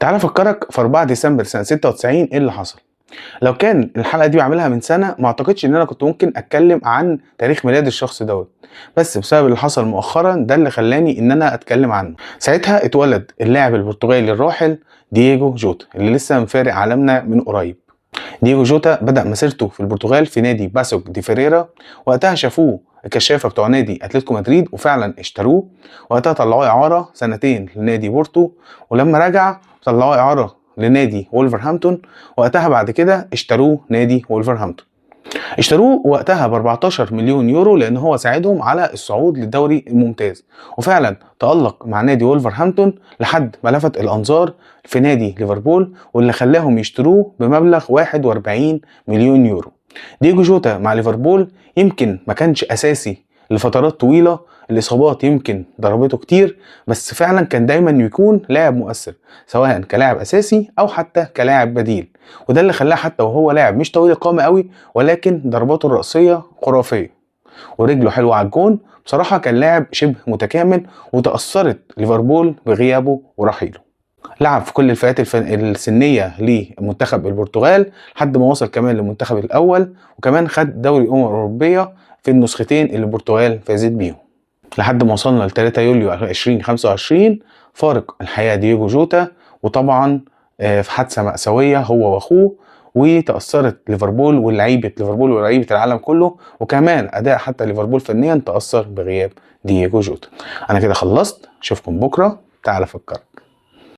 تعال افكرك في 4 ديسمبر سنة 96 ايه اللي حصل. لو كان الحلقة دي بعملها من سنة ما اعتقدش ان انا كنت ممكن اتكلم عن تاريخ ميلاد الشخص دوت، بس بسبب اللي حصل مؤخرا ده اللي خلاني ان انا اتكلم عنه. ساعتها اتولد اللاعب البرتغالي الراحل دييجو جوتا اللي لسه مفارق عالمنا من قريب. دييجو جوتا بدأ مسيرته في البرتغال في نادي باسوك دي فيريرا، وقتها شافوه الكشافة بتوع نادي اتلتيكو مدريد وفعلا اشتروه. وقتها طلعوه إعارة سنتين لنادي بورتو، ولما رجع طلعوه إعارة لنادي وولفرهامبتون، وقتها بعد كده اشتروه نادي وولفرهامبتون. اشتروه وقتها ب 14 مليون يورو لان هو ساعدهم على الصعود للدوري الممتاز، وفعلا تألق مع نادي وولفرهامبتون لحد ما لفت الانظار في نادي ليفربول، واللي خلاهم يشتروه بمبلغ 41 مليون يورو. دييجو جوتا مع ليفربول يمكن ما كانش اساسي لفترات طويلة، الاصابات يمكن ضربته كتير، بس فعلا كان دايما يكون لاعب مؤثر سواء كلاعب اساسي او حتى كلاعب بديل، وده اللي خلاه حتى وهو لاعب مش طويل القامة قوي ولكن ضرباته الرأسية خرافية ورجله حلوة على الجون. بصراحة كان لاعب شبه متكامل، وتأثرت ليفربول بغيابه ورحيله. لعب في كل الفئات السنية لمنتخب البرتغال لحد ما وصل كمان للمنتخب الأول، وكمان خد دوري الأوروبية في النسختين اللي البرتغال فازت بيهم لحد ما وصلنا ل 3 يوليو 2025 فارق الحياة دييجو جوتا. وطبعا في حادثة مأساوية هو واخوه، وتأثرت ليفربول ولعيبة ليفربول ولعيبة العالم كله، وكمان أداء حتى ليفربول فنيا تأثر بغياب دييجو جوتا. أنا كده خلصت، أشوفكم بكرة. تعال أفكرك.